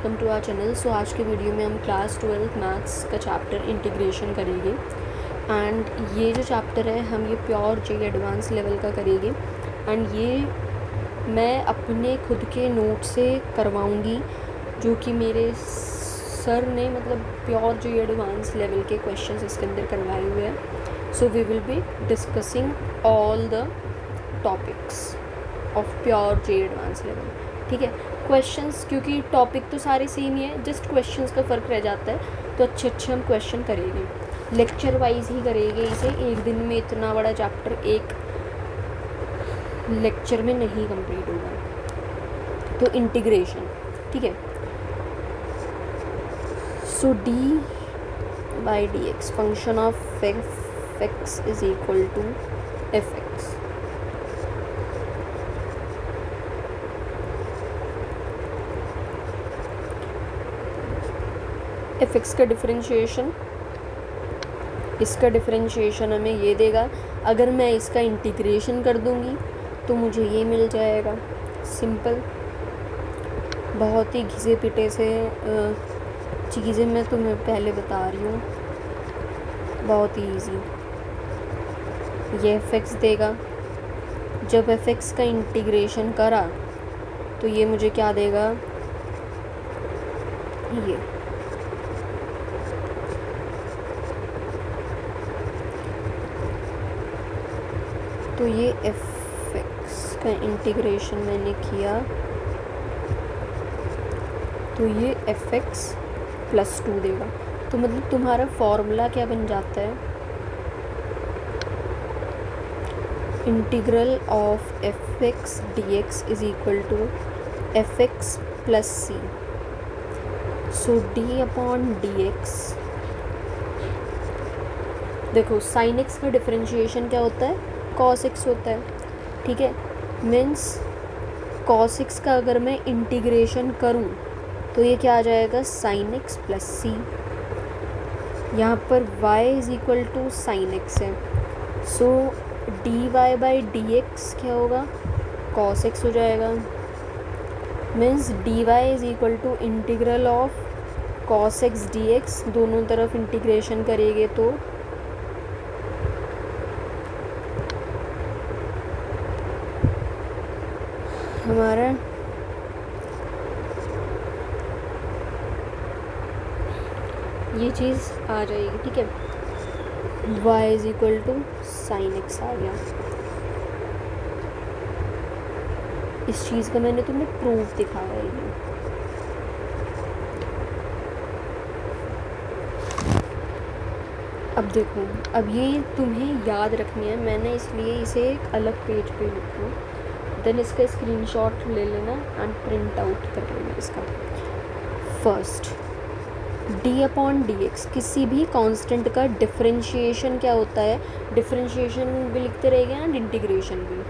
Welcome to our channel. So आज के video में हम क्लास 12 मैथ्स का चैप्टर इंटीग्रेशन करेंगे। एंड ये जो चैप्टर है हम ये प्योर जे एडवांस लेवल का करेंगे। एंड ये मैं अपने खुद के नोट से करवाऊँगी जो कि मेरे सर ने मतलब प्योर जे एडवांस लेवल के क्वेश्चंस इसके अंदर करवाए हुए हैं। So we will be discussing all the topics of pure J advance level. ठीक है, क्वेश्चंस क्योंकि टॉपिक तो सारे सेम ही है, जस्ट क्वेश्चंस का फ़र्क रह जाता है, तो अच्छे हम क्वेश्चन करेंगे, लेक्चर वाइज ही करेंगे इसे। एक दिन में इतना बड़ा चैप्टर एक लेक्चर में नहीं कंप्लीट होगा। तो इंटीग्रेशन, ठीक है। So d by d x function of f x is equal to f x. F x का डिफरेंशिएशन, इसका डिफरेंशिएशन हमें ये देगा। अगर मैं इसका इंटीग्रेशन कर दूंगी तो मुझे ये मिल जाएगा। सिंपल, बहुत ही घिसे पिटे से चीज़ें मैं तुम्हें पहले बता रही हूँ, बहुत ही ईजी। ये एफ एक्स देगा। जब एफ एक्स का इंटीग्रेशन करा तो ये मुझे क्या देगा, ये तो ये एफ एक्स का इंटीग्रेशन मैंने किया तो ये एफ एक्स प्लस 2 देगा। तो मतलब तुम्हारा फॉर्मूला क्या बन जाता है, integral of f x d x is equal to f x plus c. So d upon d x, देखो साइन एक्स का डिफरेंशिएशन क्या होता है, कॉस एक्स होता है। ठीक है, मीन्स कॉस एक्स का अगर मैं इंटीग्रेशन करूं तो ये क्या आ जाएगा, साइन एक्स प्लस सी। यहाँ पर y is equal to sine x है। So d y by d x क्या होगा, कॉस एक्स हो जाएगा। Means d y is equal to integral of cos x d x. दोनों तरफ इंटीग्रेशन करेंगे तो हमारा ये चीज़ आ जाएगी। ठीक है, y is equal to sine x आ गया। इस चीज़ का मैंने तुम्हें प्रूफ दिखाया है ये। अब देखो, अब ये तुम्हें याद रखनी है, मैंने इसलिए इसे एक अलग पेज पे लिखूँ, देन इसका स्क्रीनशॉट ले लेना एंड प्रिंट आउट कर लेना इसका। First, D upon d x, किसी भी कांस्टेंट का डिफरेंशिएशन क्या होता है, डिफरेंशिएशन भी लिखते रहेंगे एंड इंटीग्रेशन भी।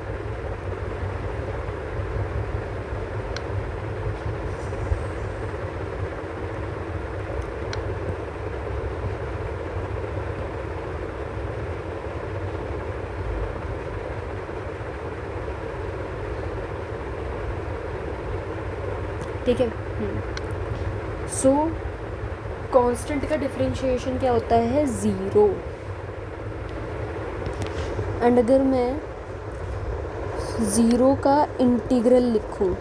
ठीक है, सो कांस्टेंट का डिफरेंशिएशन क्या होता है, ज़ीरो। एंड अगर मैं ज़ीरो का इंटीग्रल लिखूं,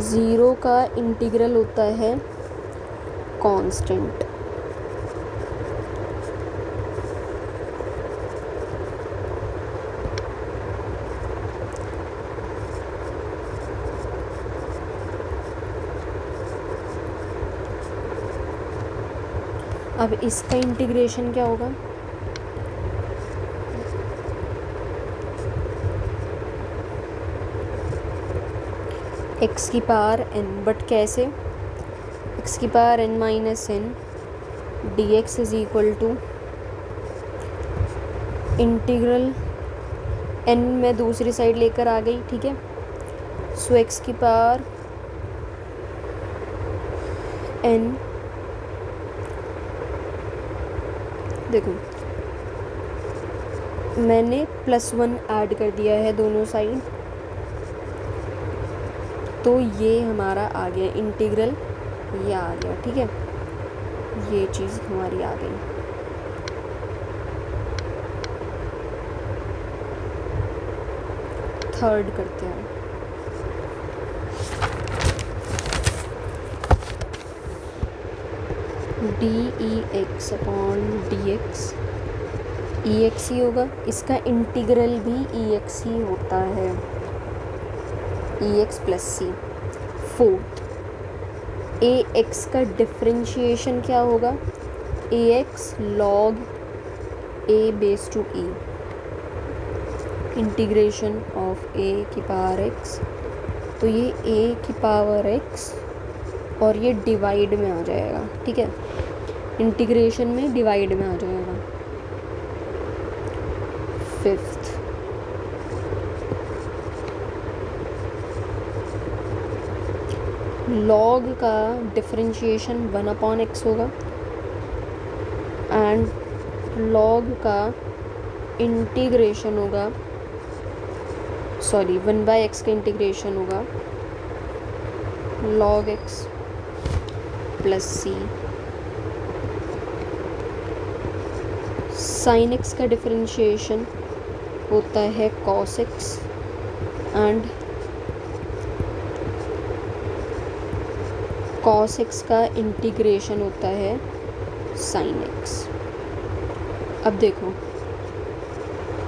ज़ीरो का इंटीग्रल होता है कांस्टेंट। अब इसका इंटीग्रेशन क्या होगा, एक्स की पावर एन, बट कैसे, एक्स की power n minus n d x is equal to integral n में दूसरी साइड लेकर आ गई। ठीक है, सो एक्स की पावर एन, देखो मैंने +1 ऐड कर दिया है दोनों साइड, तो ये हमारा आ गया इंटीग्रल ये आ गया, ठीक है, ये चीज़ हमारी आ गई। थर्ड करते हैं, d e x upon d x, e x ही होगा, इसका इंटीग्रल भी ई एक्स ही होता है, e x plus c. Fourth, a x का डिफरेंशिएशन क्या होगा, a x log a base to e, integration of a की पावर एक्स, तो ये ए की पावर एक्स और ये डिवाइड में आ जाएगा, ठीक है, इंटीग्रेशन में डिवाइड में आ जाएगा। फिफ्थ, लॉग का डिफरेंशिएशन 1 अपॉन एक्स होगा एंड लॉग का इंटीग्रेशन होगा, सॉरी 1 बाय एक्स का इंटीग्रेशन होगा लॉग एक्स प्लस सी। साइन एक्स का डिफरेंशिएशन होता है cos x and cos x का इंटीग्रेशन होता है साइन एक्स। अब देखो,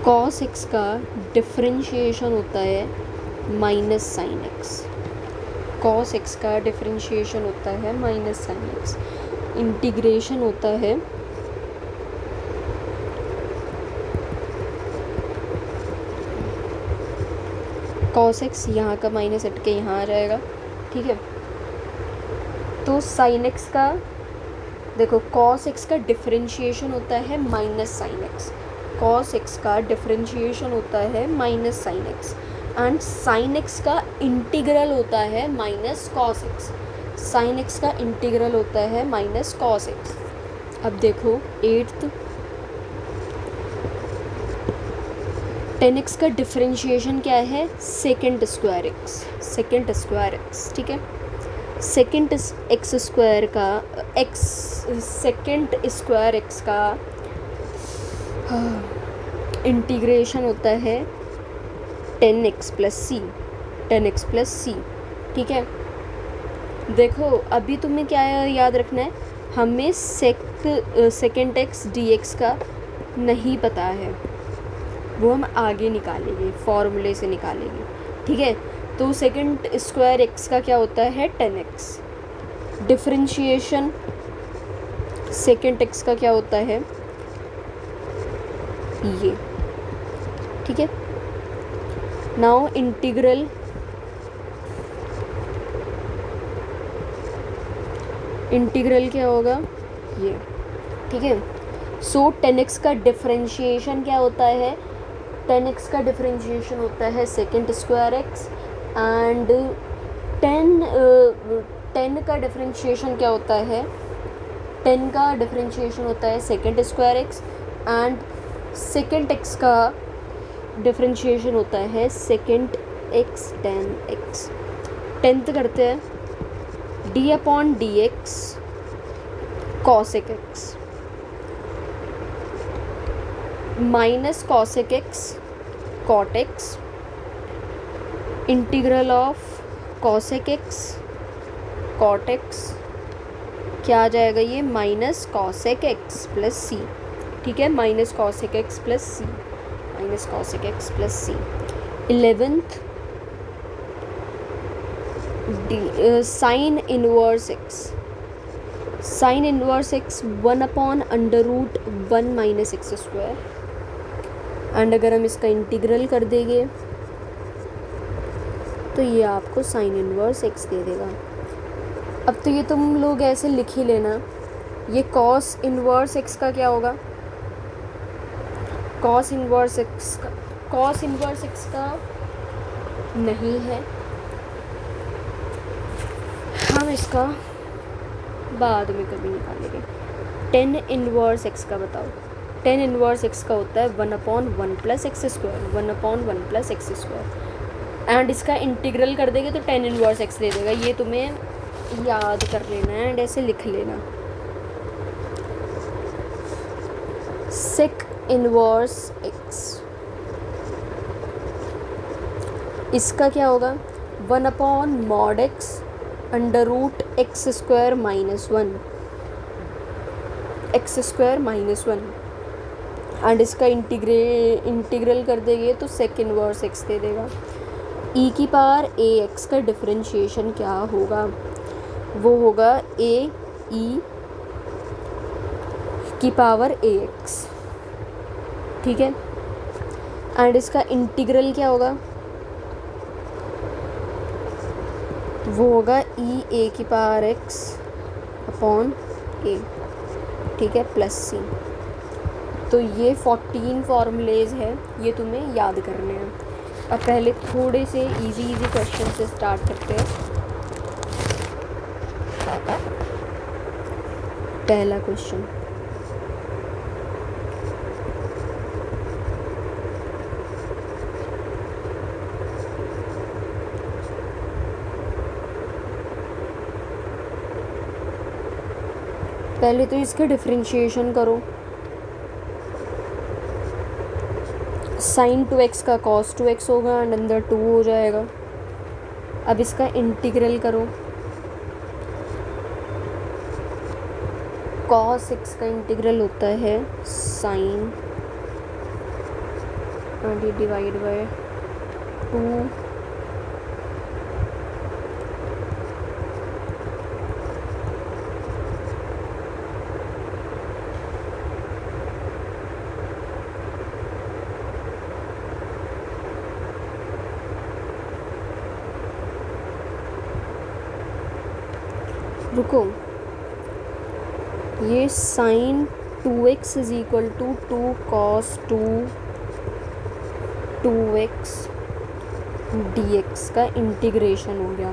कॉस एक्स का डिफरेंशिएशन होता है minus sine x, cos x का डिफरेंशिएशन होता है माइनस साइन एक्स, इंटीग्रेशन होता है कॉस एक्स, यहाँ का माइनस हट के यहाँ आ जाएगा, ठीक है। तो साइन एक्स का देखो, कॉस एक्स का डिफरेंशिएशन होता है minus sine x, cos x का डिफरेंशिएशन होता है minus sine x and sign x का इंटीग्रल होता है minus cos x, sign x का इंटीग्रल होता है माइनस कॉस एक्स। अब देखो एट्थ, टेन एक्स का डिफरेंशिएशन क्या है, second square x, second square x, ठीक है, सेकेंड एक्स स्क्वायर का एक्स, सेकेंड स्क्वायर एक्स का इंटीग्रेशन होता है 10x प्लस सी, 10x प्लस सी, ठीक है। देखो अभी तुम्हें क्या याद रखना है, हमें सेकेंड एक्स डी एक्स का नहीं पता है, वो हम आगे निकालेंगे, फॉर्मूले से निकालेंगे, ठीक है। तो सेकेंड स्क्वायर एक्स का क्या होता है 10x, डिफरेंशिएशन सेकेंड एक्स का क्या होता है ये, ठीक है। नाउ इंटीग्रल, इंटीग्रल क्या होगा ये, ठीक है। सो 10x का डिफरेंशिएशन क्या होता है, 10x का डिफरेंशिएशन होता है सेकेंड स्क्वायर एक्स एंड 10 का डिफरेंशिएशन क्या होता है, 10 का डिफरेंशिएशन होता है second square x and second x का डिफरेंशिएशन होता है सेकेंड एक्स 10x। टेंथ करते हैं, d upon d x cosec x minus cosec x cot x, integral of cosec x cot x क्या आ जाएगा ये, minus cosec x plus c, ठीक है, minus cosec x plus c, minus cosec x plus c. 11th, sine inverse x, sine inverse x 1 upon under root 1 minus x square and अगर हम इसका integral कर देंगे तो ये आपको साइन इनवर्स एक्स दे देगा। अब तो ये तुम लोग ऐसे लिख ही लेना, ये कॉस इनवर्स एक्स का क्या होगा, कॉस इनवर्स एक्स का, कॉस इनवर्स एक्स का नहीं है, हम इसका बाद में कभी निकालेंगे। 10 इनवर्स एक्स का बताओ, 10 इनवर्स एक्स का होता है 1 upon 1 plus x square, 1 upon 1 plus x square and इसका इंटीग्रल कर देंगे तो 10 इनवर्स एक्स दे देगा। ये तुम्हें याद कर लेना है एंड ऐसे लिख लेना। सेक इनवर्स एक्स, इसका क्या होगा, 1/mod x √x² - 1, x² - 1 and इसका इंटीग्रल कर देंगे तो सेक इनवर्स एक्स दे देगा। e की पावर ए एक्स का डिफरेंशिएशन क्या होगा, वो होगा ए ई की पावर ए एक्स, ठीक है। एंड इसका इंटीग्रल क्या होगा, वो होगा ई ए की पावर एक्स अपॉन ए, ठीक है, प्लस सी। तो ये 14 फॉर्मूलेज है, ये तुम्हें याद करने हैं। अब पहले थोड़े से इजी क्वेश्चन से स्टार्ट करते हैं। पहला क्वेश्चन, पहले तो इसका डिफरेंशिएशन करो। sin 2x का cos 2x होगा एंड अंदर 2 हो जाएगा। अब इसका इंटीग्रल करो, cos x का इंटीग्रल होता है sin एंड ये डिवाइड बाय 2 रुको, ये sin 2x = 2 cos 2x dx का इंटीग्रेशन हो गया।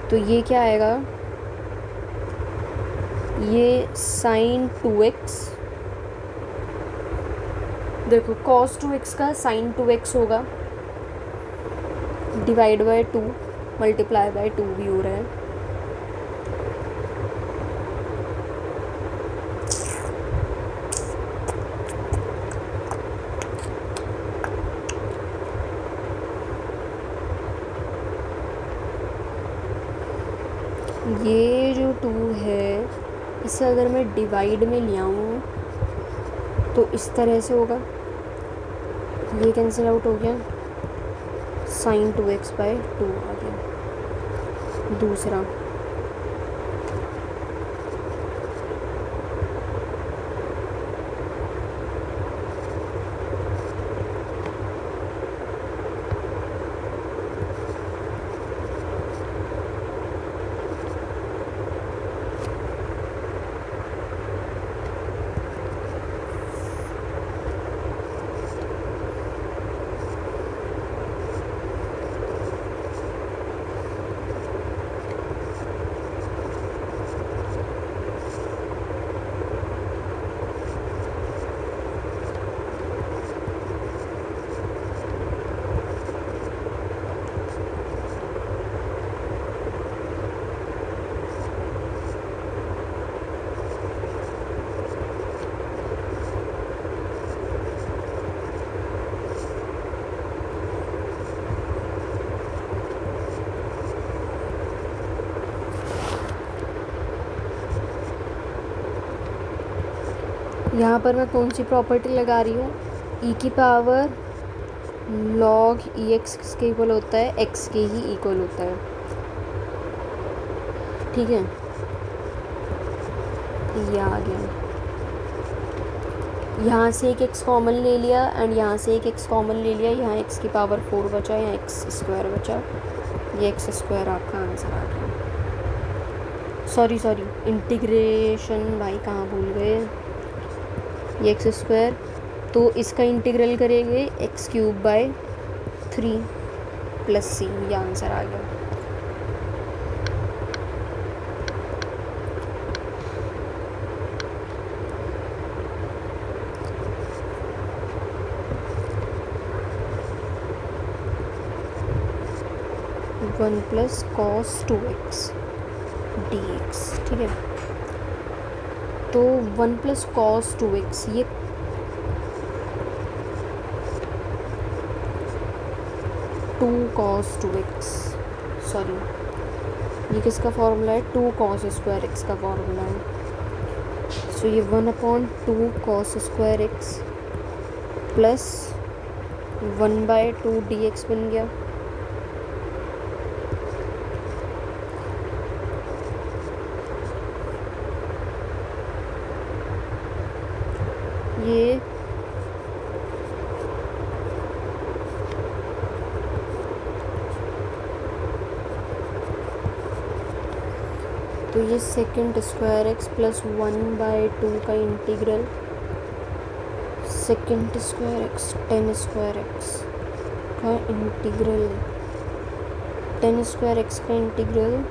तो ये क्या आएगा, ये sin 2x, देखो cos 2x का sin 2x होगा डिवाइड बाय 2 मल्टीप्लाई बाय 2 भी हो रहा है। ये जो 2 है इसे अगर मैं डिवाइड में ले आऊँ तो इस तरह से होगा, ये कैंसिल आउट हो गया, sin 2x बाय 2 आ गया। दूसरा, यहाँ पर मैं कौन सी प्रॉपर्टी लगा रही हूँ, e की पावर log ex किसके इक्वल होता है, x के ही इक्वल होता है, ठीक है। ये आ गया, यहाँ से एक x कॉमन ले लिया एंड यहाँ से एक x कॉमन ले लिया, यहाँ x की पावर 4 बचा, यहाँ x² बचा, ये x² आपका आंसर आ गया। सॉरी इंटीग्रेशन भाई कहाँ भूल गए, ये x², तो इसका इंटीग्रल करेंगे x³/3 + c, ये आंसर आ गया। वन + cos 2x dx, ठीक है। तो 1 प्लस कॉस 2x, ये टू कॉस 2x, सॉरी ये किसका फॉर्मूला है, 2 कॉस स्क्वायर एक्स का फॉर्मूला है। सो ये 1/2 cos square x plus 1/2 dx बन गया। ये तो ये सेकेंड स्क्वायर एक्स प्लस 1/2 का integral second square x 10 square x का इंटीग्रल 10 स्क्वायर एक्स का integral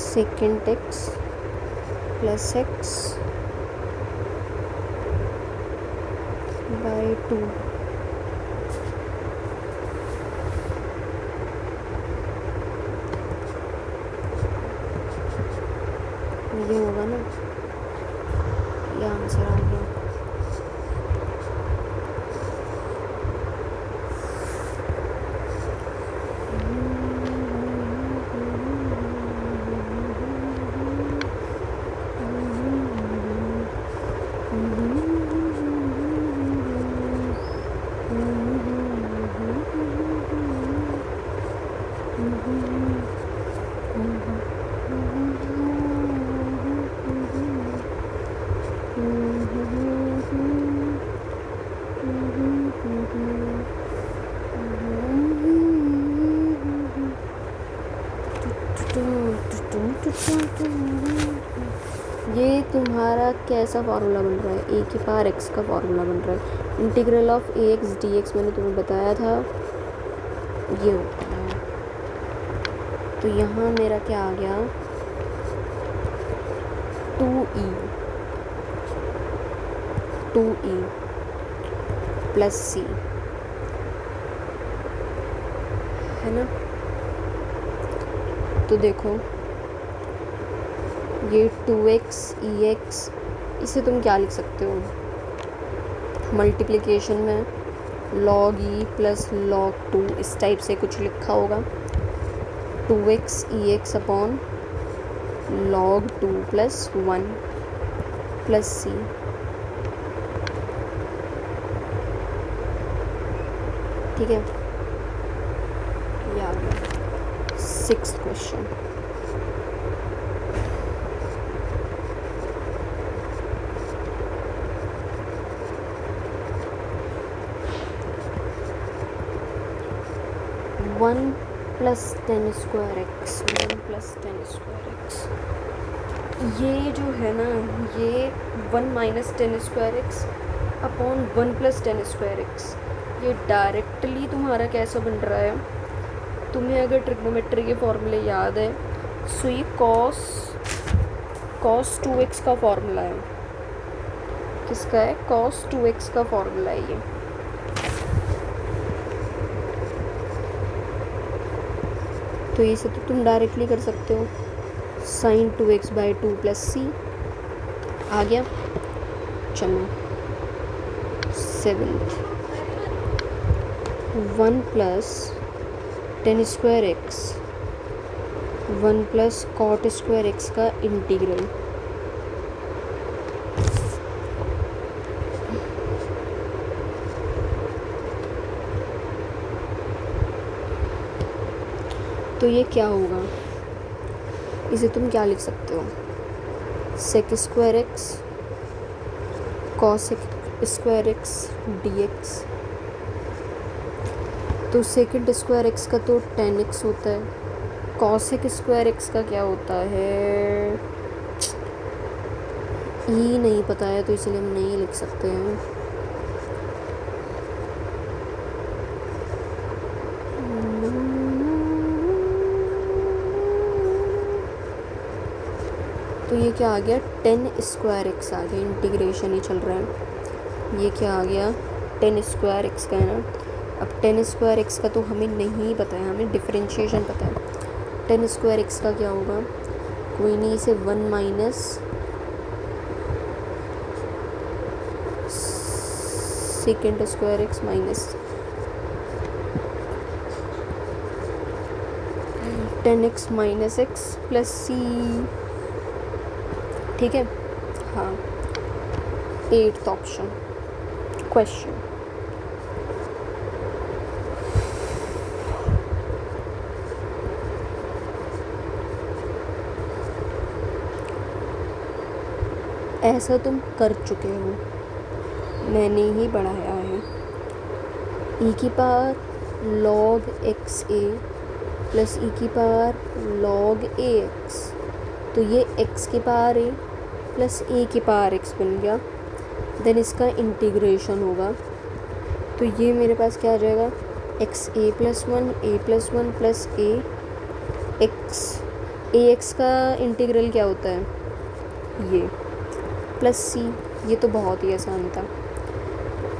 second x plus x by 2 ये होगा ना, ये आंसर आ गया। ये तुम्हारा कैसा फार्मूला बन रहा है, ए की पावर एक्स का फार्मूला बन रहा है। Integral of A x d x मैंने तुम्हें बताया था ये होता है। तो यहाँ मेरा क्या आ गया, 2e प्लस सी, है ना। तो देखो ये 2x ex, इसे तुम क्या लिख सकते हो, मल्टीप्लिकेशन में log e प्लस log 2 इस टाइप से कुछ लिखा होगा। 2x ex upon log 2 plus 1 plus c. ठीक है, ये आ गया 6th question. One plus 10 square x, 1 plus 10 square x, ये जो है ना, ये 1 minus 10 square x upon 1 plus 10 square x, ये डायरेक्टली तुम्हारा कैसा बन रहा है। तुम्हें अगर ट्रिग्नोमेट्री के फॉर्मूले याद है, सो ये कॉस 2x का फॉर्मूला है। किसका है, कॉस 2x का फॉर्मूला है ये। तो इसे तो तुम डायरेक्टली कर सकते हो, साइन 2x/2 प्लस सी आ गया। चलो 7th, 1 plus 10 square x 1 plus cot square x का इंटीग्रल। तो ये क्या होगा, इसे तुम क्या लिख सकते हो, sec square x cos square x dx। तो सेकेंड स्क्वायर एक्स का तो 10x होता है, कॉसेक स्क्वायर एक्स का क्या होता है, ई नहीं पता है, तो इसलिए हम नहीं लिख सकते हैं। तो ये क्या आ गया, 10 स्क्वायर एक्स आ गया, इंटीग्रेशन ही चल रहा है। ये क्या आ गया, 10 स्क्वायर एक्स का है ना। अब 10 स्क्वायर एक्स का तो हमें नहीं पता है, हमें डिफरेंशिएशन पता है। 10 स्क्वायर एक्स का क्या होगा, कोई नहीं, इसे 1 minus second square x minus 10x minus x plus c. ठीक है, हाँ, 8th ऑप्शन क्वेश्चन। ऐसा तुम कर चुके हो, मैंने ही बढ़ाया है। e की पावर log एक्स ए प्लस ई की पावर log ए एक्स, तो ये x की पावर ए प्लस ए की पावर एक्स बन गया। देन इसका इंटीग्रेशन होगा, तो ये मेरे पास क्या आ जाएगा, एक्स ए प्लस वन प्लस ए एक्स का इंटीग्रल क्या होता है, ये प्लस सी। ये तो बहुत ही आसान था।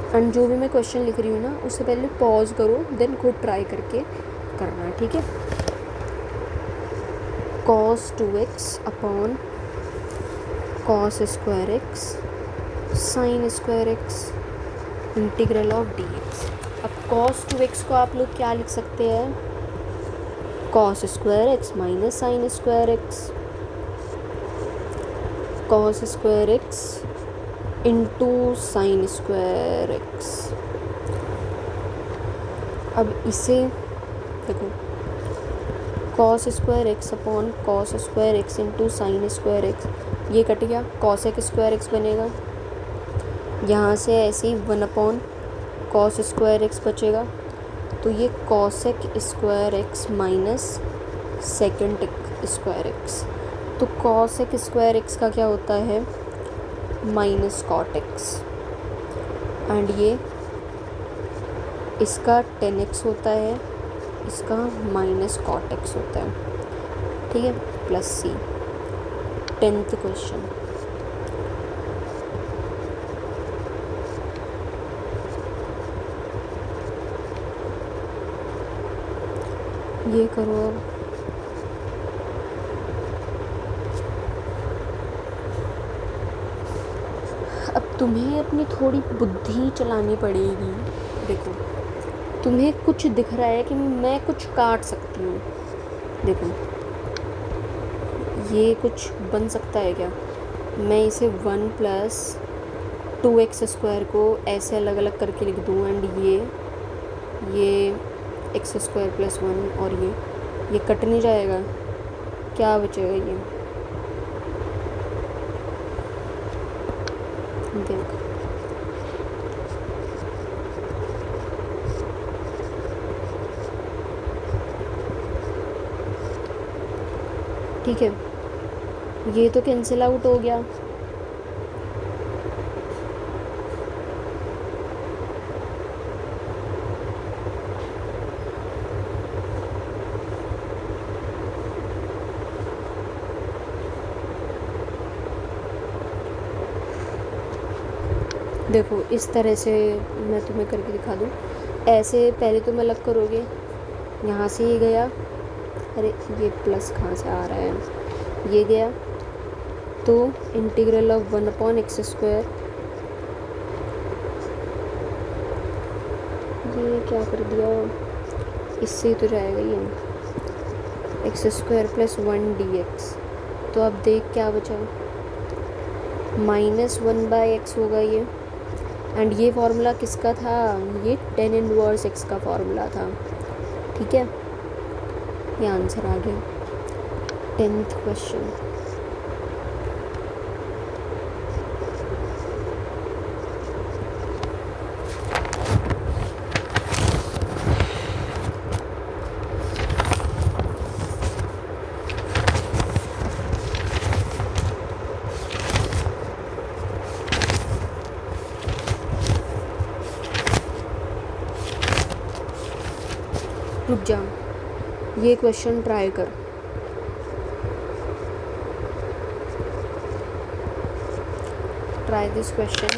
एंड जो भी मैं क्वेश्चन लिख रही हूँ ना, उससे पहले पॉज करो, देन खुद ट्राई करके करना, ठीक है। cos 2x upon cos square x sign square x integral of dx। अब cos 2x को आप लोग क्या लिख सकते हैं, cos square x minus sine square x, cos square x into sine square x. अब इसे देखो, cos square x upon cos square x into sine square x, ये कट गया, cosec स्क्वायर एक्स बनेगा। यहाँ से ऐसे ही 1 अपॉन cos स्क्वायर एक्स बचेगा, तो ये cosec square x minus second square x. तो cosec स्क्वायर एक्स का क्या होता है, माइनस cot एक्स, एंड ये इसका 10x होता है, इसका माइनस cot x होता है, ठीक है, प्लस सी। 10th question. ये करो अब तुम्हें अपनी थोड़ी बुद्धि चलानी पड़ेगी। देखो, तुम्हें कुछ दिख रहा है कि मैं कुछ काट सकती हूँ, देखो ये कुछ बन सकता है क्या, मैं इसे 1 प्लस 2x स्क्वायर को ऐसे अलग अलग करके लिख दूँ, एंड ये एक्स स्क्वायर प्लस 1 और ये कट नहीं जाएगा, क्या बचेगा, ये देख, ठीक है, ये तो कैंसिल आउट हो गया। देखो इस तरह से मैं तुम्हें करके दिखा दूँ, ऐसे पहले तुम अलग करोगे, यहाँ से ये गया, अरे ये प्लस कहाँ से आ रहा है, ये गया, तो integral of 1 upon x square, ये क्या कर दिया, इससे ही तो जाएगा ये एक्स स्क्वायर प्लस 1 dx। तो अब देख क्या बचा, माइनस 1/x होगा ये, एंड ये फार्मूला किसका था, ये tan इनवर्स x का फार्मूला था, ठीक है, ये आंसर आ गया। 10th question. रुक जा, ये क्वेश्चन ट्राई कर। try this question.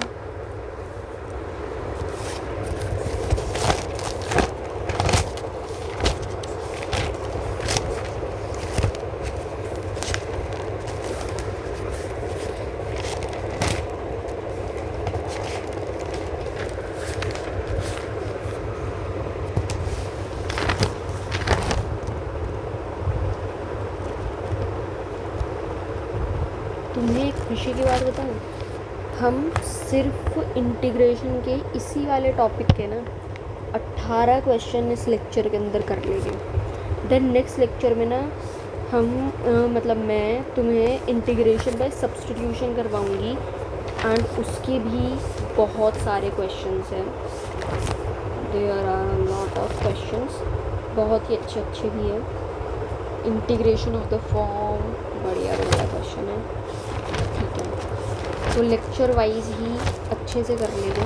तुम्हें एक खुशी की बात बताऊँ, हम सिर्फ इंटीग्रेशन के इसी वाले टॉपिक के ना 18 क्वेश्चन इस लेक्चर के अंदर कर लेंगे। देन नेक्स्ट लेक्चर में ना हम मतलब मैं तुम्हें इंटीग्रेशन बाय सब्स्टिट्यूशन करवाऊँगी एंड उसके भी बहुत सारे क्वेश्चंस हैं। There are lot of questions, बहुत ही अच्छे अच्छे भी हैं। इंटीग्रेशन ऑफ द फॉर्म बढ़िया बढ़िया क्वेश्चन है, ठीक है। तो लेक्चर वाइज ही अच्छे से कर लेंगे।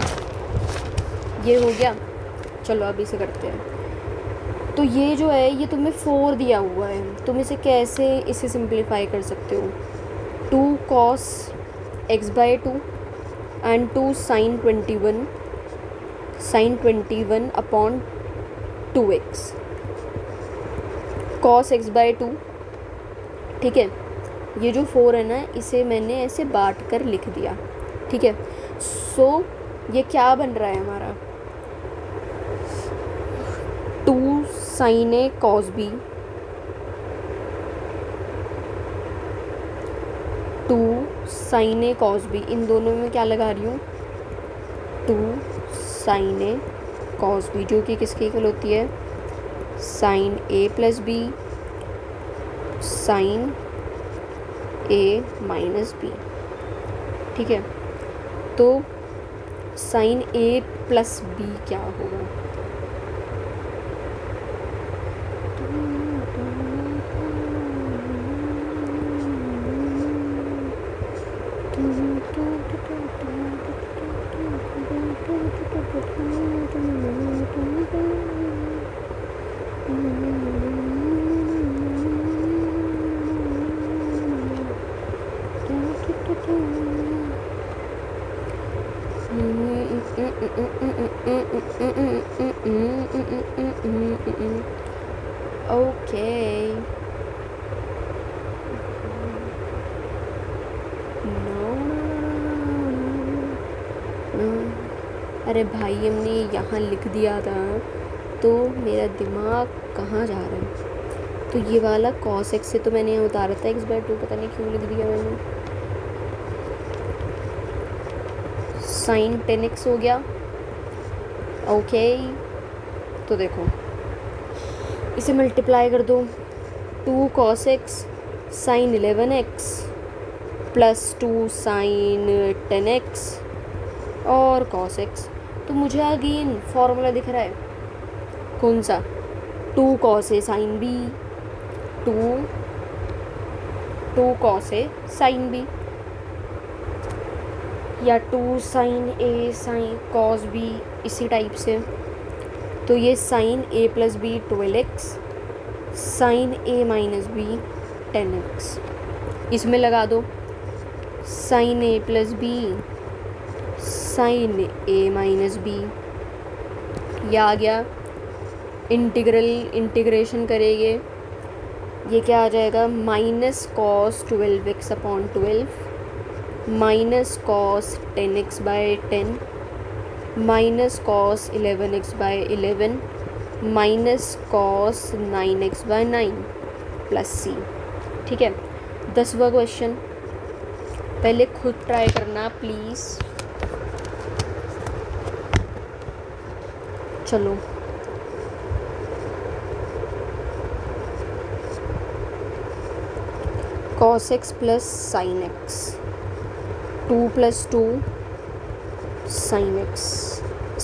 ये हो गया, चलो अभी से करते हैं। तो ये जो है ये तुम्हें 4 दिया हुआ है, तुम इसे कैसे इसे सिंप्लीफाई कर सकते हो। 2 cos x/2 and 2 sin 21 upon 2x cos x/2, ठीक है। ये जो 4 है ना इसे मैंने ऐसे बांट कर लिख दिया, ठीक है। सो ये क्या बन रहा है हमारा 2 sin a cos b, 2 sin a cos b, इन दोनों में क्या लगा रही हूँ 2 sin a cos b, जो कि किसके इक्वल होती है sin a plus b sin a minus b, ठीक है। तो sin a प्लस b क्या होगा, ओके अरे भाई हमने यहाँ लिख दिया था तो मेरा दिमाग कहाँ जा रहा है। तो ये वाला cos x से तो मैंने यहाँ उतारा था x/2, पता नहीं क्यों लिख दिया मैंने। sin 10x हो गया, ओके। तो देखो इसे मल्टीप्लाई कर दो, 2 cos x sin 11x plus 2 sin 10x और cos x। तो मुझे अगेन फॉर्मूला दिख रहा है, कौन सा 2 cos a sin b, 2 cos a sin b या 2 sin a sin cos b, इसी टाइप से। तो ये sin a plus b 12x sin a minus b 10x, इसमें लगा दो sin a plus b sin a minus b, यह आ गया। इंटीग्रेशन करेंगे, ये क्या आ जाएगा minus cos 12x upon 12 minus cos 10x by 10 minus cos 11x by 11 minus cos 9x बाय 9 प्लस c, ठीक है। 10वां क्वेश्चन, पहले खुद ट्राई करना प्लीज़। चलो cos x plus sin x, 2 plus 2 sin x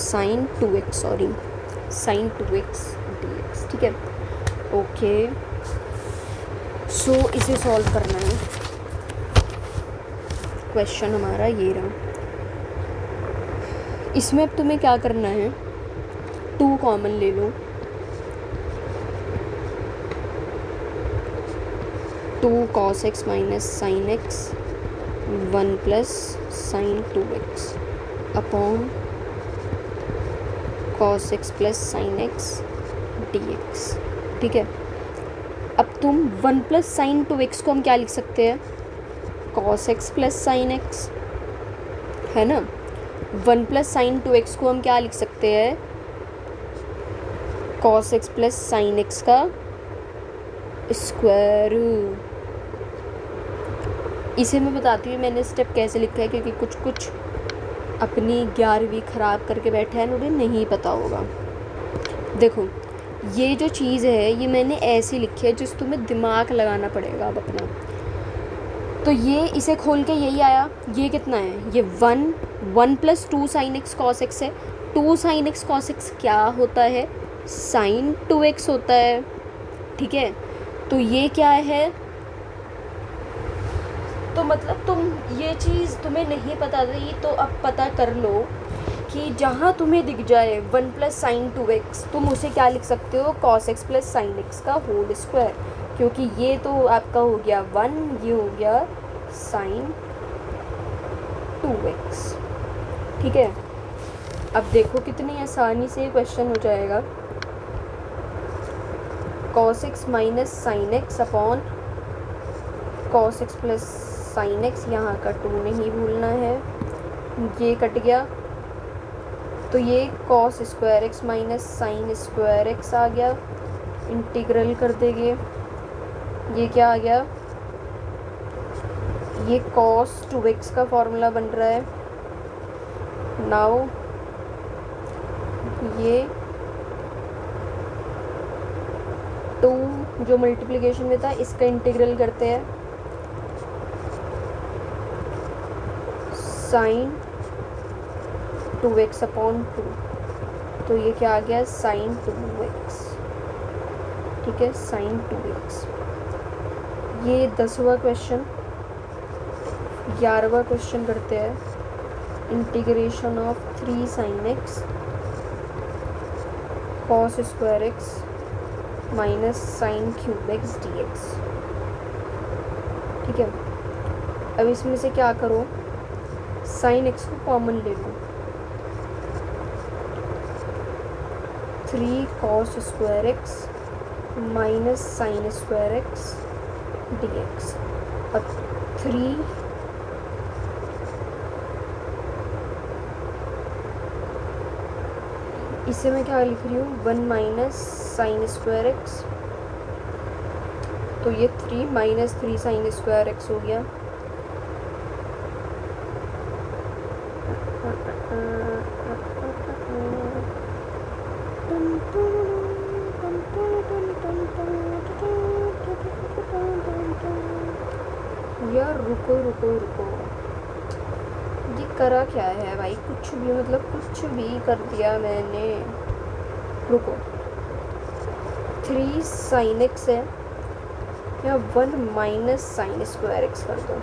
sin 2x sorry sin 2x dx, ठीक है। Okay so इसे सॉल्व करना है। क्वेश्चन हमारा ये रहा, इसमें अब तुम्हें क्या करना है 2 कॉमन ले लो, 2 cos x minus sin x 1 plus sign 2x upon cos x plus sign x dx। ठीक है, अब तुम 1 प्लस साइन 2x को हम क्या लिख सकते हैं, cos x plus sign x, है ना। 1 प्लस साइन 2x को हम क्या लिख सकते हैं, cos x plus sign x का स्क्वायर। इसे मैं बताती हूँ मैंने स्टेप कैसे लिखा है, क्योंकि कुछ कुछ अपनी 11वीं ख़राब करके बैठे हैं, उन्हें नहीं पता होगा। देखो ये जो चीज़ है ये मैंने ऐसी लिखी है जिस तुम्हें दिमाग लगाना पड़ेगा अब अपना। तो ये इसे खोल के यही आया, ये कितना है, ये 1 plus 2 sine x cos x है। 2 साइन एक्स कॉस एक्स क्या होता है, साइन 2x होता है। ठीक है, तो ये क्या है, तो मतलब तुम ये चीज़ तुम्हें नहीं पता थी तो अब पता कर लो कि जहाँ तुम्हें दिख जाए 1 प्लस साइन 2x तुम उसे क्या लिख सकते हो, cos x plus sign x का होल स्क्वायर, क्योंकि ये तो आपका हो गया 1, ये हो गया साइन 2x। ठीक है, अब देखो कितनी आसानी से क्वेश्चन हो जाएगा। Cos x minus sine x upon cos x plus sine x, यहाँ का 2 नहीं भूलना है, ये कट गया तो ये cos square x minus sine square x आ गया, इंटीग्रल कर देंगे, ये क्या आ गया, ये कॉस 2x का फॉर्मूला बन रहा है। नाउ ये 2 जो मल्टीप्लिकेशन में था इसका इंटीग्रल करते हैं, साइन 2x अपॉन 2, तो ये क्या आ गया, साइन 2x। ठीक है, साइन 2x। ये 10वां क्वेश्चन। 11वां क्वेश्चन करते हैं, integration of 3 sine x cos square x minus sine cube x dx। ठीक है, अब इसमें से क्या करो, साइन एक्स को कॉमन ले लो, 3 cos square x minus sine square x dx। अब 3 इसे मैं क्या लिख रही हूँ, 1 माइनस साइन स्क्वायर एक्स, तो ये 3 माइनस 3 साइन स्क्वायर एक्स हो गया। यार रुको रुको रुको, ये करा क्या है भाई, कुछ भी मतलब कुछ भी कर दिया मैंने। रुको, 3 साइन एक्स है या 1 माइनस साइन स्क्वायर एक्स कर दो।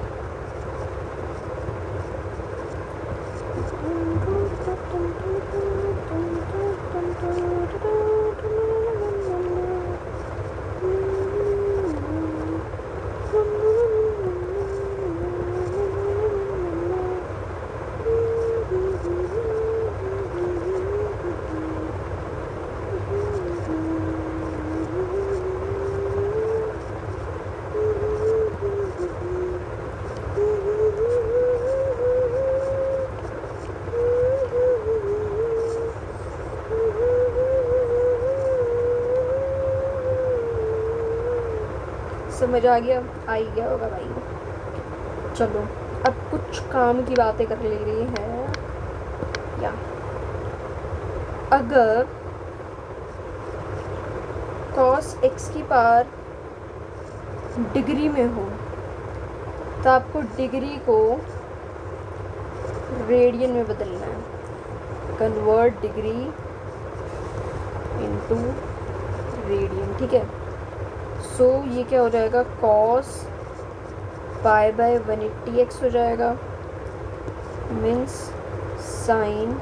समझ आ गया, आ ही गया होगा भाई। चलो अब कुछ काम की बातें कर ले रही हैं। या अगर cos x की पावर डिग्री में हो तो आपको डिग्री को रेडियन में बदलना है, कन्वर्ट डिग्री इनटू रेडियन। ठीक है, सो ये क्या हो जाएगा, cos पाई बाय 180x हो जाएगा, means sine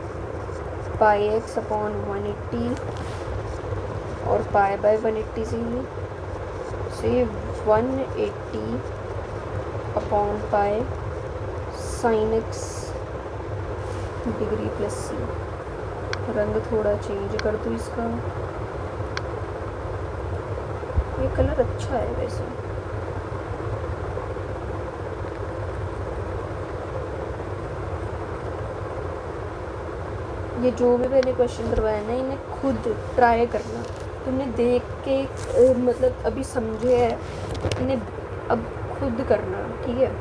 pi x upon 180 और पाई बाय 180 से 180 upon pi sine x degree plus c. रंग थोड़ा चेंज कर दूँ इसका, ये कलर अच्छा है वैसे। ये जो भी मैंने क्वेश्चन करवाया ना, इन्हें खुद ट्राई करना। तुमने देख के मतलब अभी समझे है, इन्हें अब खुद करना, ठीक है।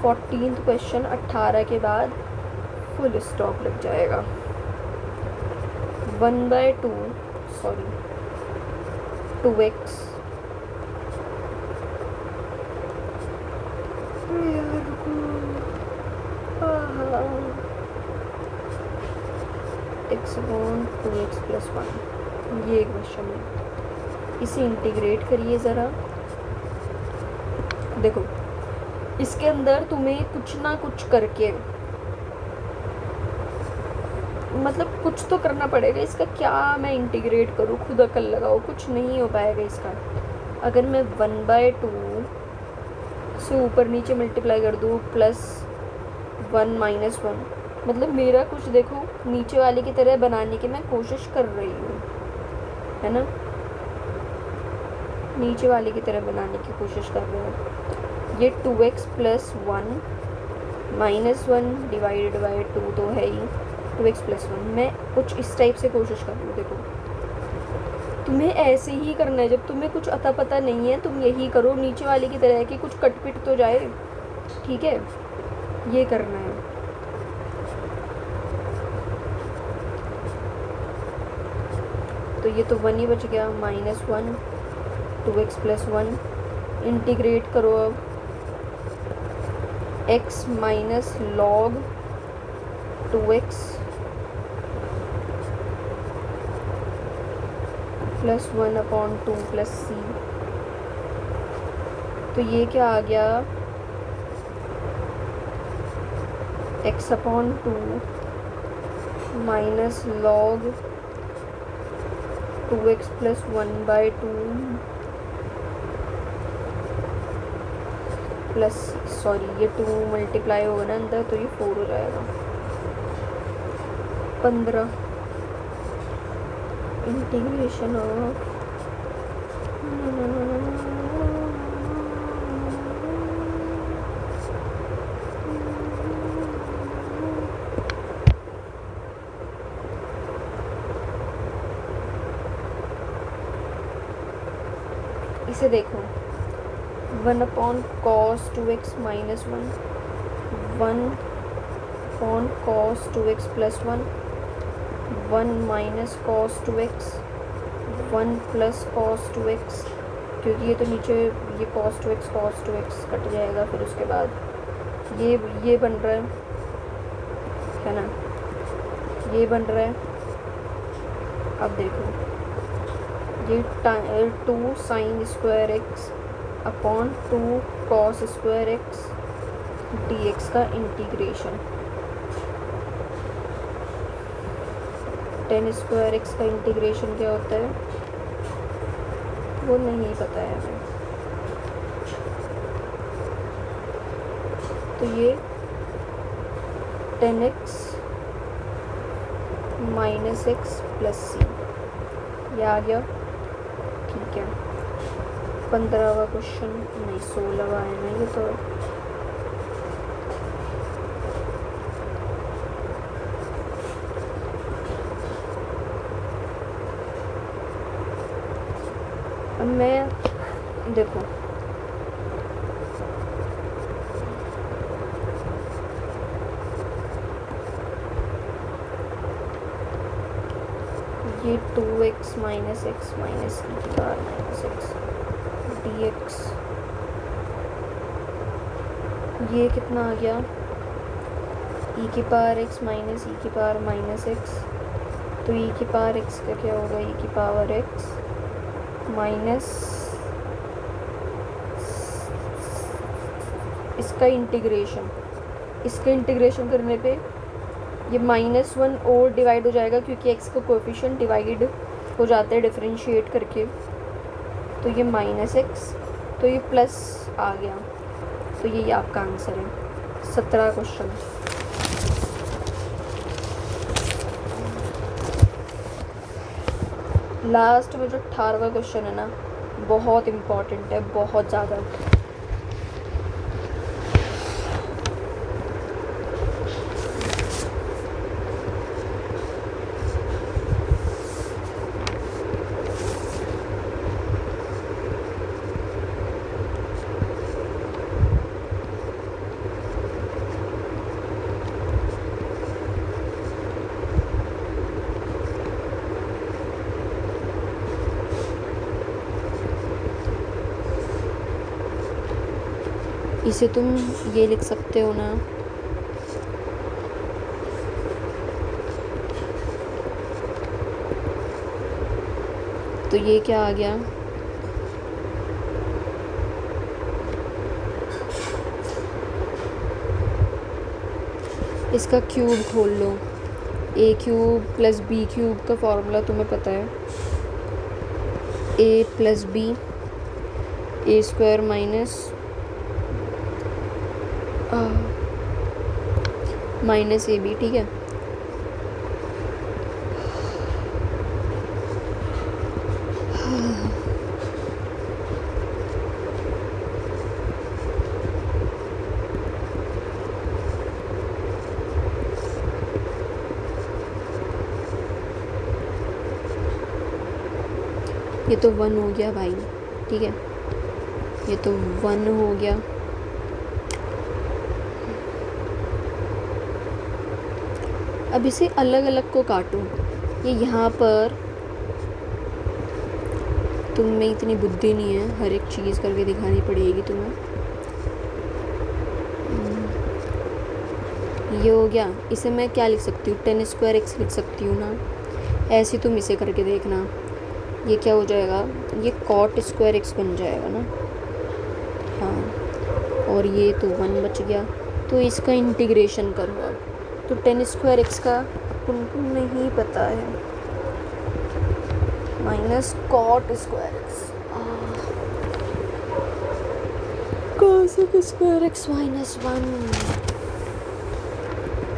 14th क्वेश्चन 18 के बाद फुल स्टॉप लग जाएगा। 1/2 sorry 2x x upon 2x plus 1, ये क्वेश्चन है। इसे इंटीग्रेट करिए ज़रा। देखो इसके अंदर तुम्हें कुछ ना कुछ करके, मतलब कुछ तो करना पड़ेगा। इसका क्या मैं इंटीग्रेट करूँ, खुद अकल लगाओ, कुछ नहीं हो पाएगा इसका। अगर मैं 1/2 से ऊपर नीचे मल्टीप्लाई कर दूँ प्लस 1 माइनस 1, मतलब मेरा कुछ देखो नीचे वाले की तरह बनाने की मैं कोशिश कर रही हूँ, है ना, नीचे वाले की तरह बनाने की कोशिश कर रही हूँ। ये 2x plus 1 minus 1 divided by 2 तो है ही, 2x प्लस 1। मैं कुछ इस टाइप से कोशिश कर रही हूँ। देखो तुम्हें ऐसे ही करना है, जब तुम्हें कुछ अता पता नहीं है तुम यही करो, नीचे वाले की तरह कि कुछ कट पिट तो जाए, ठीक है, ये करना है। तो ये तो 1 ही बच गया, माइनस 1 2x प्लस 1। इंटीग्रेट करो अब, x minus log 2x plus 1 upon 2 plus c. तो ये क्या आ गया, x upon 2 minus log 2x plus 1/2 plus, sorry ये 2 मल्टीप्लाई होगा ना अंदर, तो ये 4 हो जाएगा। 15 इंटीग्रेशन ऑफ इसे देखो 1 upon cos 2x minus 1 upon cos 2x plus 1 minus cos 2x 1 plus cos 2x, क्योंकि ये तो नीचे ये कॉस 2x कट जाएगा, फिर उसके बाद ये बन रहा है ना, ये बन रहा है। अब देखो ये 2 sine square x upon 2 cos square x dx का इंटीग्रेशन, tan स्क्वायर x का इंटीग्रेशन क्या होता है वो नहीं पता है हमें। तो ये tan x minus x plus c, ये आ गया, ठीक है। 15वां क्वेश्चन नहीं 16वां है ना ये तो। अब मैं देखो ये 2x minus x minus e की पावर माइनस x dx, ये कितना आ गया, e की पावर x माइनस e की पावर माइनस x। तो e की पावर x का क्या होगा, e की पावर x माइनस इसका इंटीग्रेशन करने पे ये -1 और डिवाइड हो जाएगा, क्योंकि x का कोएफिशिएंट डिवाइड हो जाता है डिफरेंशिएट करके। तो ये -x, तो ये प्लस आ गया, तो ये आपका आंसर है। 17 क्वेश्चन। लास्ट में जो 18वां क्वेश्चन है ना, बहुत इम्पॉर्टेंट है, बहुत ज़्यादा। इसे तुम ये लिख सकते हो ना, तो ये क्या आ गया, इसका क्यूब खोल लो। A cube plus b cube का फॉर्मूला तुम्हें पता है, a plus b a square minus a b, ठीक है। ये तो 1 हो गया भाई, ठीक है, ये तो 1 हो गया। अब इसे अलग अलग को काटो। ये यहाँ पर तुम में इतनी बुद्धि नहीं है, हर एक चीज़ करके दिखानी पड़ेगी तुम्हें। ये हो गया। इसे मैं क्या लिख सकती हूँ, 10 स्क्वायर एक्स लिख सकती हूँ ना। ऐसे तुम इसे करके देखना, ये क्या हो जाएगा, ये कॉट स्क्वायर एक्स बन जाएगा ना। हाँ, और ये तो 1 बच गया। तो इसका इंटीग्रेशन करो अब। तो 10 स्क्वायर एक्स का अपन को नहीं पता है, minus cot square x, cosec square x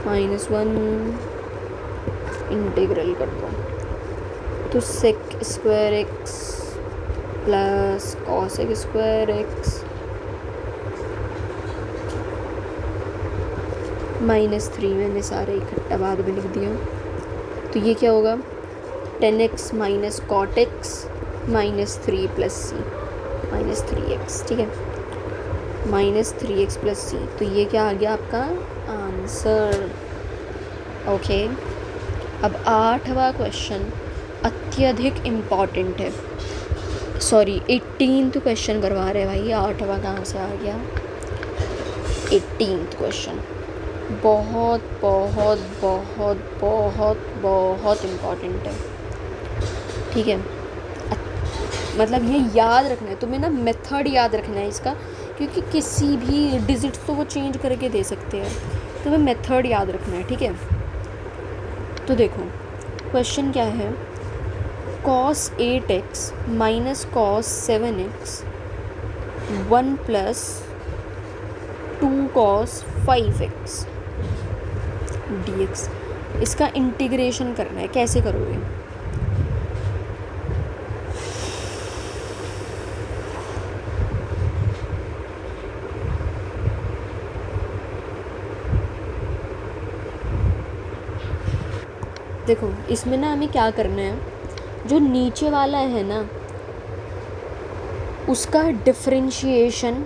minus 1 integral कर दो। तो sec square x plus cosec square x -3, मैंने सारे इकट्ठा बाद में लिख दिया। तो ये क्या होगा, 10x minus cot x -3 plus c -3x, ठीक है, -3x प्लस सी। तो ये क्या आ गया आपका आंसर। ओके, अब 8वां क्वेश्चन अत्यधिक इम्पॉर्टेंट है। सॉरी, 18th क्वेश्चन करवा रहे हैं भाई, 8वां कहाँ से आ गया। 18th क्वेश्चन बहुत बहुत बहुत बहुत बहुत इम्पॉर्टेंट है, ठीक है। मतलब ये याद रखना है तुम्हें ना, मेथड याद रखना है इसका, क्योंकि किसी भी डिजिट्स तो वो चेंज करके दे सकते हैं, तुम्हें मेथड याद रखना है, ठीक है। तो देखो क्वेश्चन क्या है, cos 8x minus cos 7x 1 plus 2 cos 5x dx, इसका इंटीग्रेशन करना है। कैसे करोगे, देखो इसमें ना हमें क्या करना है, जो नीचे वाला है ना उसका डिफरेंशिएशन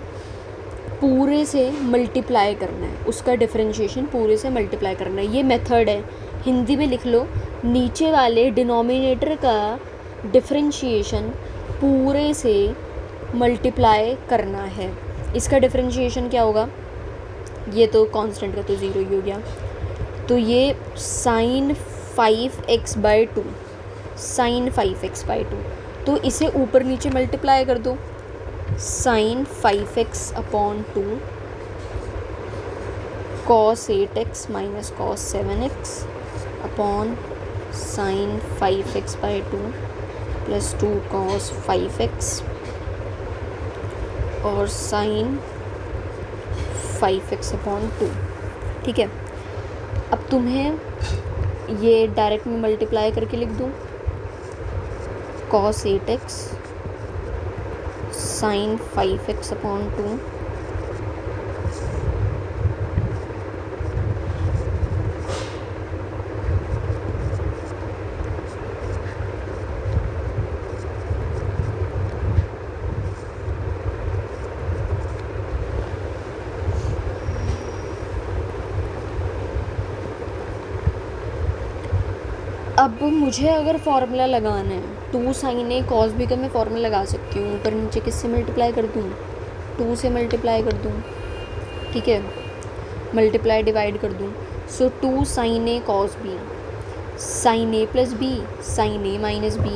पूरे से मल्टीप्लाई करना है, उसका डिफरेंशिएशन पूरे से मल्टीप्लाई करना है। ये मेथड है, हिंदी में लिख लो, नीचे वाले डिनोमिनेटर का डिफरेंशिएशन पूरे से मल्टीप्लाई करना है। इसका डिफरेंशिएशन क्या होगा, ये तो कांस्टेंट का तो 0 ही हो गया। तो ये sin 5x/2 sin 5x/2, तो इसे ऊपर नीचे मल्टीप्लाई कर दो। sin 5x/2 cos 8x minus cos 7x upon sin 5x/2 plus 2 cos 5x और sin 5x/2, ठीक है। अब तुम्हें ये डायरेक्ट में मल्टीप्लाई करके लिख दूँ, cos 8x sin 5x/2 अब मुझे अगर फार्मूला लगाना है 2 sin a cos b का मैं फार्मूला लगा सकती हूँ। ऊपर नीचे किससे मल्टीप्लाई कर दूँ, 2 से मल्टीप्लाई कर दूँ, ठीक है, मल्टीप्लाई डिवाइड कर दूँ। सो 2 sin a cos b, sin a plus b sin a minus b,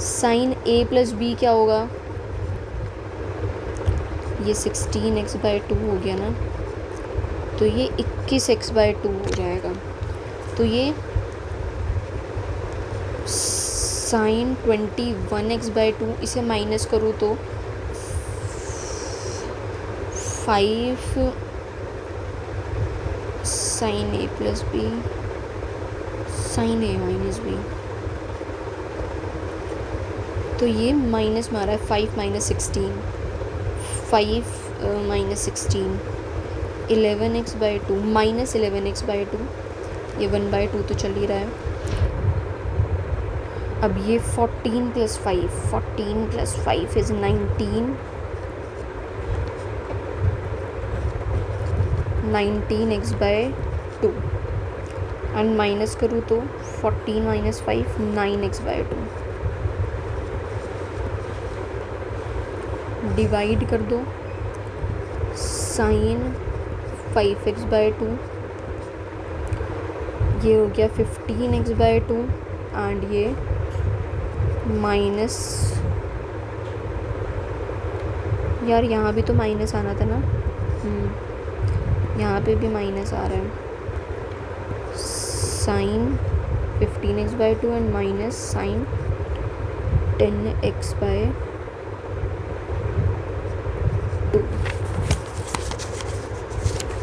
sin a plus b क्या होगा, ये 16x/2 हो गया ना, तो ये 21x/2 हो जाएगा। तो ये sin 21x/2, इसे माइनस करूँ तो 5 sin a plus b sin a minus b, तो ये माइनस में आ रहा है 5 minus 16, 5 minus 16 11x/2 minus 11x/2, ये 1/2 तो चल ही रहा है। अब ये 14 + 5, 14 + 5 इज़ 19, 19x/2 एंड माइनस करूँ तो 14 माइनस 5 9x/2, डिवाइड कर दो sin 5x/2, ये हो गया 15x/2 एंड ये माइनस, यार यहाँ भी तो माइनस आना था ना, यहाँ पे भी माइनस आ रहा है, sin 15x/2 and minus sin 10x/2,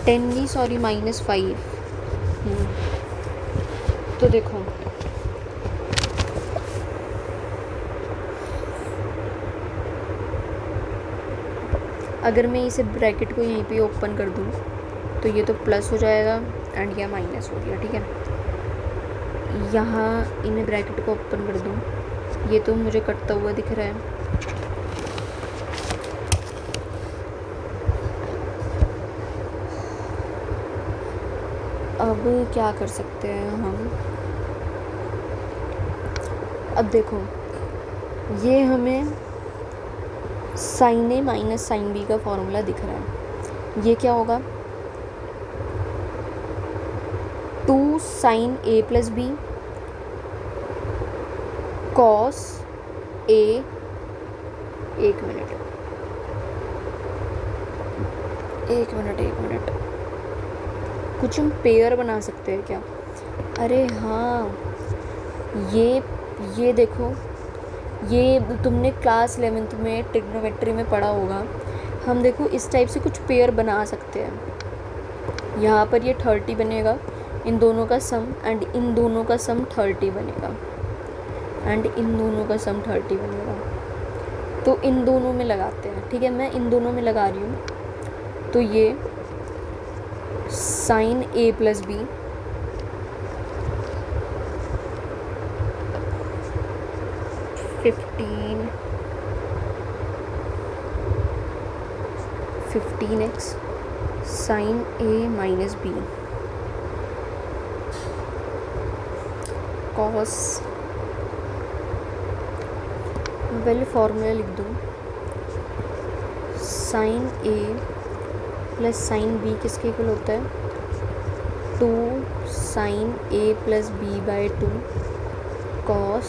-5। तो देखो अगर मैं इसे ब्रैकेट को यहीं पे ओपन कर दूँ तो ये तो प्लस हो जाएगा एंड यह माइनस हो गया, ठीक है। यहाँ इन्हें ब्रैकेट को ओपन कर दूँ, ये तो मुझे कटता हुआ दिख रहा है, अब क्या कर सकते हैं हम, अब देखो ये हमें sin a minus sin b का फॉर्मूला दिख रहा है, ये क्या होगा 2 sin a plus b cos a, एक मिनट कुछ हम पेयर बना सकते हैं क्या, अरे हाँ, ये देखो, ये तुमने क्लास 11th में ट्रिग्नोमेट्री में पढ़ा होगा, हम देखो इस टाइप से कुछ पेयर बना सकते हैं। यहाँ पर ये 30 बनेगा, इन दोनों का सम एंड इन दोनों का सम 30 बनेगा एंड इन दोनों का सम 30 बनेगा, तो इन दोनों में लगाते हैं, ठीक है, मैं इन दोनों में लगा रही हूँ। तो ये sin a plus b fifteen x sin a minus b cos, पहले फॉर्मूला लिख दूँ, sin a plus sin b किसके इक्वल होता है 2 sin a plus b/2 cos,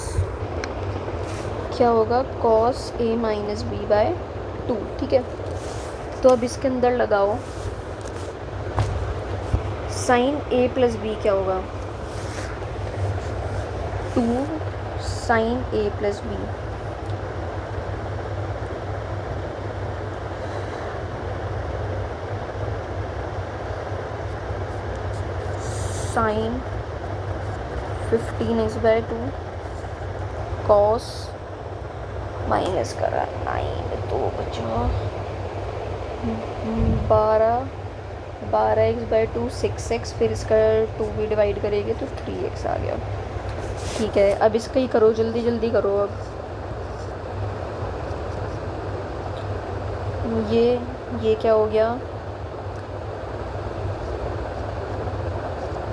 क्या होगा cos a माइनस b/2, ठीक है। तो अब इसके अंदर लगाओ sin a प्लस b क्या होगा 2 sin a plus b, sine 15x/2 cos minus करा 9 तो बचा 12x/2 6x, फिर इसका 2 भी डिवाइड करेंगे तो 3x आ गया। ठीक है, अब इसका ही करो, जल्दी जल्दी करो। अब ये क्या हो गया,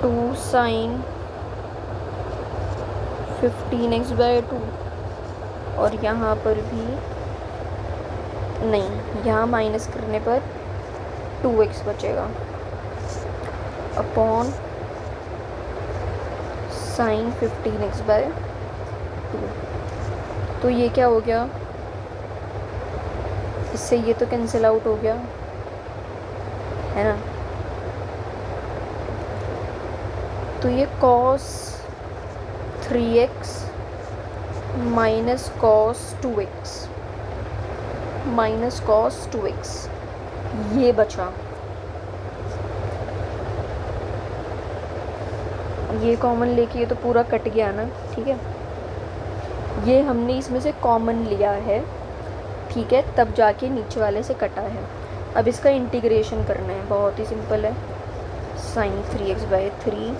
2 साइन 15x/2 और यहाँ पर भी नहीं, यहाँ माइनस करने पर 2x बचेगा अपॉन साइन 15x/2। तो ये क्या हो गया, इससे ये तो कैंसिल आउट हो गया है ना। तो ये cos 3x minus cos 2x ये बचा। ये कॉमन लेके ये तो पूरा कट गया ना। ठीक है, ये हमने इसमें से कॉमन लिया है, ठीक है, तब जाके नीचे वाले से कटा है। अब इसका इंटीग्रेशन करना है, बहुत ही सिंपल है। Sine 3x/3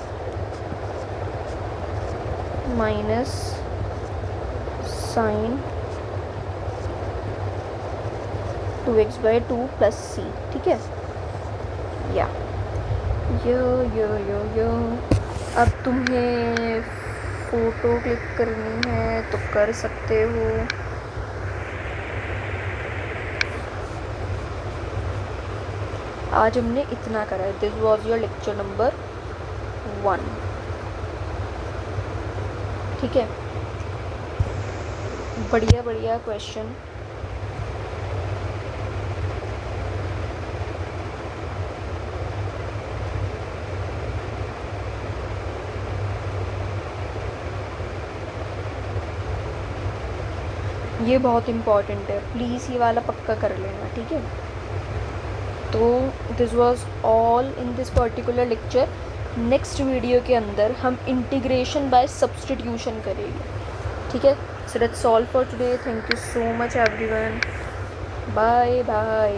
minus sine 2x/2 plus c। ठीक है, या यो अब तुम्हें फ़ोटो क्लिक करनी है तो कर सकते हो। आज हमने इतना करा है। This was your lecture number 1। ठीक है, बढ़िया क्वेश्चन। ये बहुत इम्पॉर्टेंट है, प्लीज़ ये वाला पक्का कर लेना। ठीक है, तो this was all in this particular lecture. Next video के अंदर हम इंटीग्रेशन बाय सब्स्टिट्यूशन करेंगे। ठीक है, so that's all for today. Thank you so much everyone, bye bye.